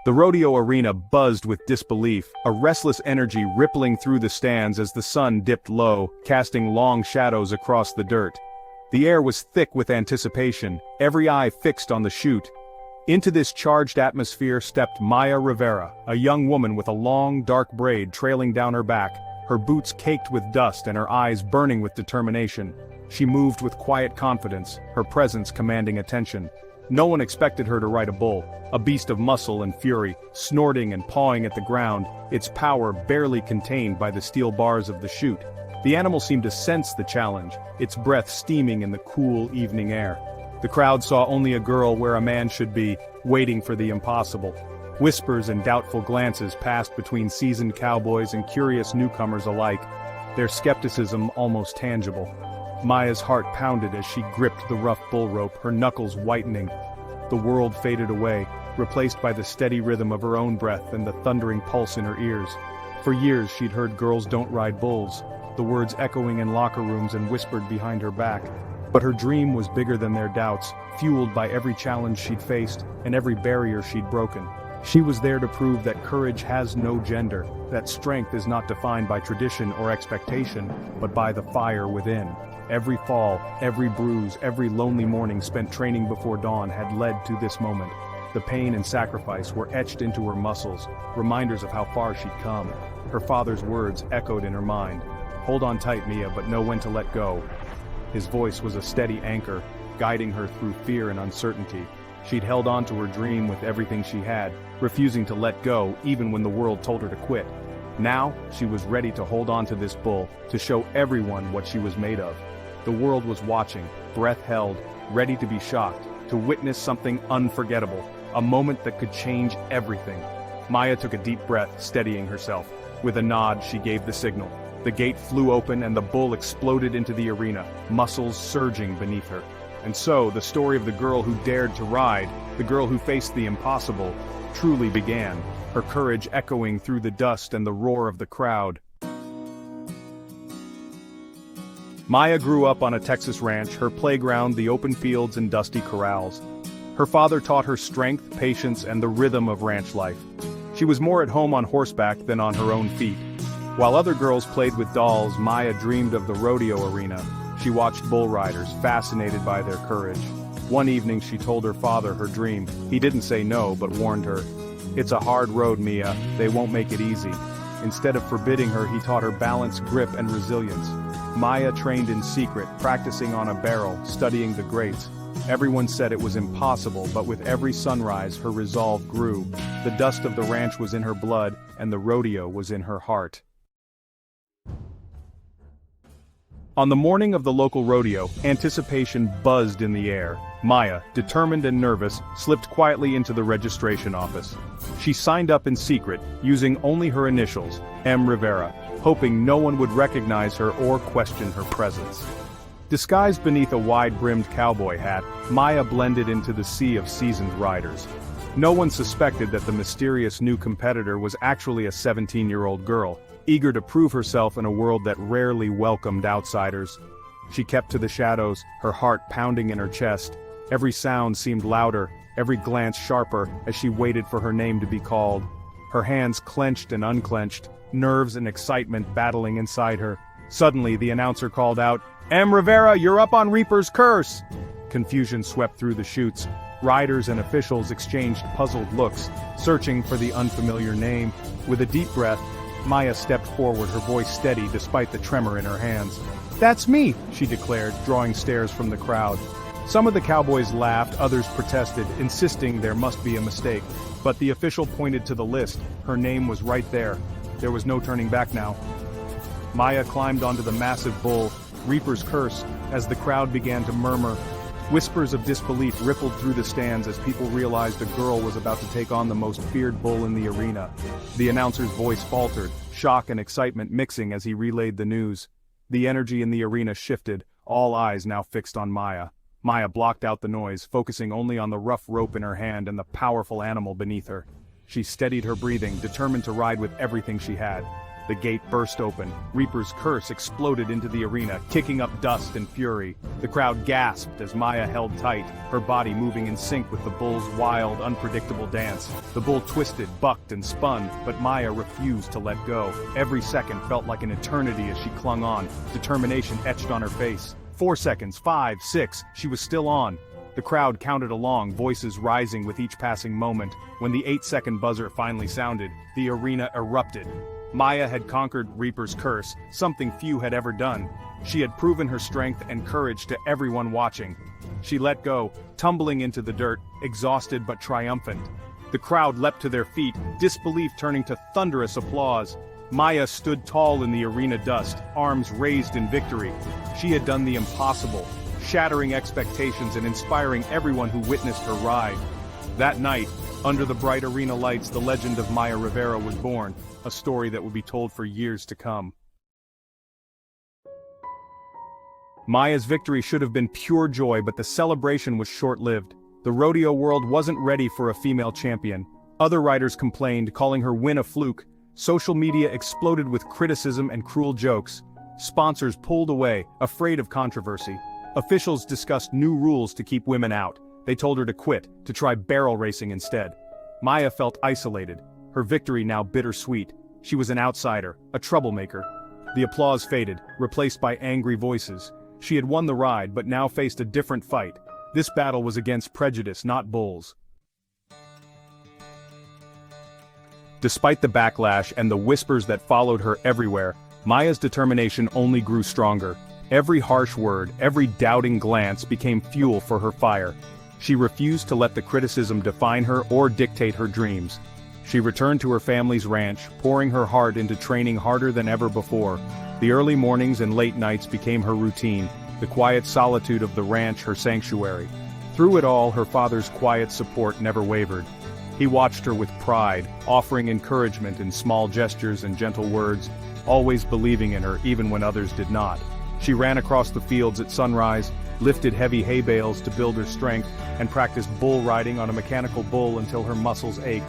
The rodeo arena buzzed with disbelief, a restless energy rippling through the stands as the sun dipped low, casting long shadows across the dirt. The air was thick with anticipation, every eye fixed on the chute. Into this charged atmosphere stepped Maya Rivera, a young woman with a long, dark braid trailing down her back, her boots caked with dust and her eyes burning with determination. She moved with quiet confidence, her presence commanding attention. No one expected her to ride a bull, a beast of muscle and fury, snorting and pawing at the ground, its power barely contained by the steel bars of the chute. The animal seemed to sense the challenge, its breath steaming in the cool evening air. The crowd saw only a girl where a man should be, waiting for the impossible. Whispers and doubtful glances passed between seasoned cowboys and curious newcomers alike, their skepticism almost tangible. Maya's heart pounded as she gripped the rough bull rope, her knuckles whitening. The world faded away, replaced by the steady rhythm of her own breath and the thundering pulse in her ears. For years she'd heard girls don't ride bulls, the words echoing in locker rooms and whispered behind her back. But her dream was bigger than their doubts, fueled by every challenge she'd faced and every barrier she'd broken. She was there to prove that courage has no gender, that strength is not defined by tradition or expectation, but by the fire within. Every fall, every bruise, every lonely morning spent training before dawn had led to this moment. The pain and sacrifice were etched into her muscles, reminders of how far she'd come. Her father's words echoed in her mind. "Hold on tight, Mia, but know when to let go." His voice was a steady anchor, guiding her through fear and uncertainty. She'd held on to her dream with everything she had, refusing to let go even when the world told her to quit. Now, she was ready to hold on to this bull, to show everyone what she was made of. The world was watching, breath held, ready to be shocked, to witness something unforgettable, a moment that could change everything. Maya took a deep breath, steadying herself. With a nod, she gave the signal. The gate flew open and the bull exploded into the arena, muscles surging beneath her. And so, the story of the girl who dared to ride, the girl who faced the impossible, truly began, her courage echoing through the dust and the roar of the crowd. Maya grew up on a Texas ranch, her playground the open fields and dusty corrals. Her father taught her strength, patience, and the rhythm of ranch life. She was more at home on horseback than on her own feet. While other girls played with dolls, Maya dreamed of the rodeo arena. She watched bull riders, fascinated by their courage. One evening she told her father her dream. He didn't say no, but warned her. "It's a hard road, Mia, they won't make it easy." Instead of forbidding her, he taught her balance, grip, and resilience. Maya trained in secret, practicing on a barrel, studying the greats. Everyone said it was impossible, but with every sunrise her resolve grew. The dust of the ranch was in her blood, and the rodeo was in her heart. On the morning of the local rodeo, anticipation buzzed in the air. Maya, determined and nervous, slipped quietly into the registration office. She signed up in secret, using only her initials, M. Rivera, hoping no one would recognize her or question her presence. Disguised beneath a wide-brimmed cowboy hat, Maya blended into the sea of seasoned riders. No one suspected that the mysterious new competitor was actually a 17-year-old girl, eager to prove herself in a world that rarely welcomed outsiders. She kept to the shadows, her heart pounding in her chest. Every sound seemed louder, every glance sharper, as she waited for her name to be called. Her hands clenched and unclenched, nerves and excitement battling inside her. Suddenly, the announcer called out, "M. Rivera, you're up on Reaper's Curse!" Confusion swept through the chutes. Riders and officials exchanged puzzled looks, searching for the unfamiliar name. With a deep breath, Maya stepped forward, her voice steady despite the tremor in her hands. "That's me," she declared, drawing stares from the crowd. Some of the cowboys laughed, others protested, insisting there must be a mistake. But the official pointed to the list. Her name was right there. There was no turning back now. Maya climbed onto the massive bull, Reaper's Curse, as the crowd began to murmur. Whispers of disbelief rippled through the stands as people realized a girl was about to take on the most feared bull in the arena. The announcer's voice faltered, shock and excitement mixing as he relayed the news. The energy in the arena shifted, all eyes now fixed on Maya. Maya blocked out the noise, focusing only on the rough rope in her hand and the powerful animal beneath her. She steadied her breathing, determined to ride with everything she had. The gate burst open. Reaper's curse exploded into the arena, kicking up dust and fury. The crowd gasped as Maya held tight, her body moving in sync with the bull's wild, unpredictable dance. The bull twisted, bucked, and spun, but Maya refused to let go. Every second felt like an eternity as she clung on, determination etched on her face. 4 seconds, 5, 6, she was still on. The crowd counted along, voices rising with each passing moment. When the 8-second buzzer finally sounded, the arena erupted. Maya had conquered Reaper's curse, something few had ever done. She had proven her strength and courage to everyone watching. She let go, tumbling into the dirt, exhausted but triumphant. The crowd leapt to their feet, disbelief turning to thunderous applause. Maya stood tall in the arena dust, arms raised in victory. She had done the impossible, shattering expectations and inspiring everyone who witnessed her ride. That night, under the bright arena lights, the legend of Maya Rivera was born, a story that would be told for years to come. Maya's victory should have been pure joy, but the celebration was short-lived. The rodeo world wasn't ready for a female champion. Other riders complained, calling her win a fluke. Social media exploded with criticism and cruel jokes. Sponsors pulled away, afraid of controversy. Officials discussed new rules to keep women out. They told her to quit, to try barrel racing instead. Maya felt isolated, her victory now bittersweet. She was an outsider, a troublemaker. The applause faded, replaced by angry voices. She had won the ride but now faced a different fight. This battle was against prejudice, not bulls. Despite the backlash and the whispers that followed her everywhere, Maya's determination only grew stronger. Every harsh word, every doubting glance became fuel for her fire. She refused to let the criticism define her or dictate her dreams. She returned to her family's ranch, pouring her heart into training harder than ever before. The early mornings and late nights became her routine, the quiet solitude of the ranch her sanctuary. Through it all, her father's quiet support never wavered. He watched her with pride, offering encouragement in small gestures and gentle words, always believing in her even when others did not. She ran across the fields at sunrise, lifted heavy hay bales to build her strength, and practiced bull riding on a mechanical bull until her muscles ached.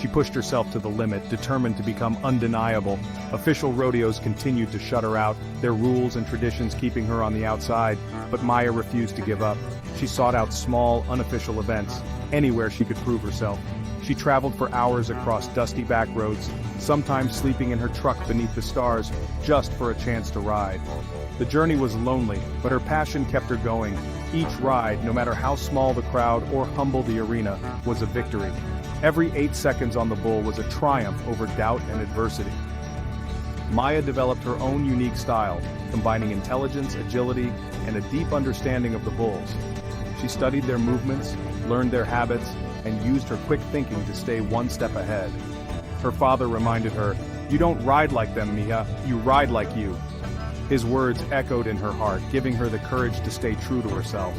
She pushed herself to the limit, determined to become undeniable. Official rodeos continued to shut her out, their rules and traditions keeping her on the outside, but Maya refused to give up. She sought out small, unofficial events, anywhere she could prove herself. She traveled for hours across dusty back roads, sometimes sleeping in her truck beneath the stars, just for a chance to ride. The journey was lonely, but her passion kept her going. Each ride, no matter how small the crowd or humble the arena, was a victory. Every 8 seconds on the bull was a triumph over doubt and adversity. Maya developed her own unique style, combining intelligence, agility, and a deep understanding of the bulls. She studied their movements, learned their habits, and used her quick thinking to stay one step ahead. Her father reminded her, "You don't ride like them, Mija, you ride like you." His words echoed in her heart, giving her the courage to stay true to herself.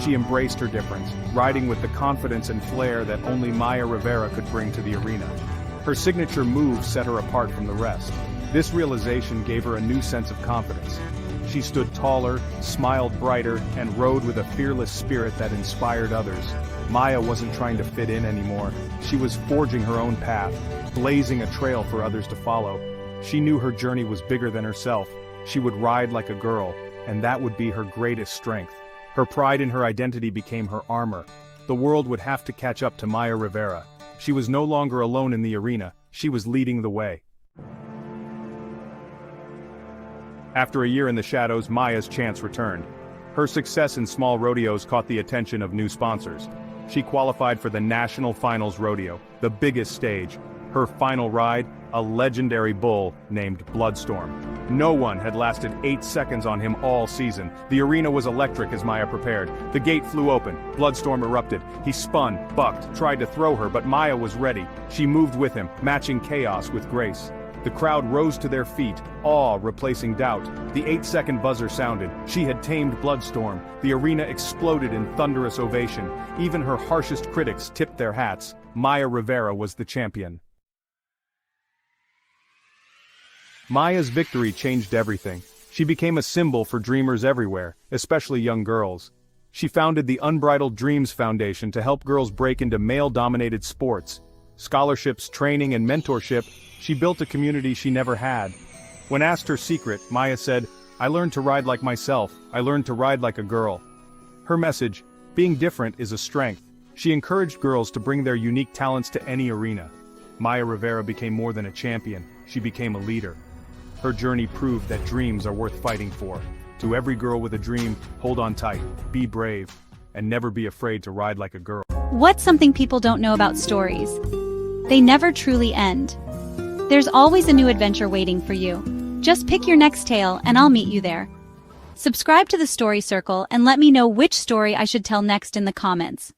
She embraced her difference, riding with the confidence and flair that only Maya Rivera could bring to the arena. Her signature move set her apart from the rest. This realization gave her a new sense of confidence. She stood taller, smiled brighter, and rode with a fearless spirit that inspired others. Maya wasn't trying to fit in anymore. She was forging her own path, blazing a trail for others to follow. She knew her journey was bigger than herself. She would ride like a girl, and that would be her greatest strength. Her pride in her identity became her armor. The world would have to catch up to Maya Rivera. She was no longer alone in the arena, she was leading the way. After a year in the shadows, Maya's chance returned. Her success in small rodeos caught the attention of new sponsors. She qualified for the National Finals Rodeo, the biggest stage. Her final ride, a legendary bull named Bloodstorm. No one had lasted 8 seconds on him all season. The arena was electric as Maya prepared. The gate flew open, Bloodstorm erupted. He spun, bucked, tried to throw her, but Maya was ready. She moved with him, matching chaos with grace. The crowd rose to their feet, awe replacing doubt. The 8-second buzzer sounded. She had tamed Bloodstorm. The arena exploded in thunderous ovation. Even her harshest critics tipped their hats. Maya Rivera was the champion. Maya's victory changed everything. She became a symbol for dreamers everywhere, especially young girls. She founded the Unbridled Dreams Foundation to help girls break into male-dominated sports. scholarships, training, and mentorship, she built a community she never had. When asked her secret, Maya said, "I learned to ride like myself, I learned to ride like a girl." Her message, being different is a strength. She encouraged girls to bring their unique talents to any arena. Maya Rivera became more than a champion, she became a leader. Her journey proved that dreams are worth fighting for. To every girl with a dream, hold on tight, be brave, and never be afraid to ride like a girl. What's something people don't know about stories? They never truly end. There's always a new adventure waiting for you. Just pick your next tale and I'll meet you there. Subscribe to the Story Circle and let me know which story I should tell next in the comments.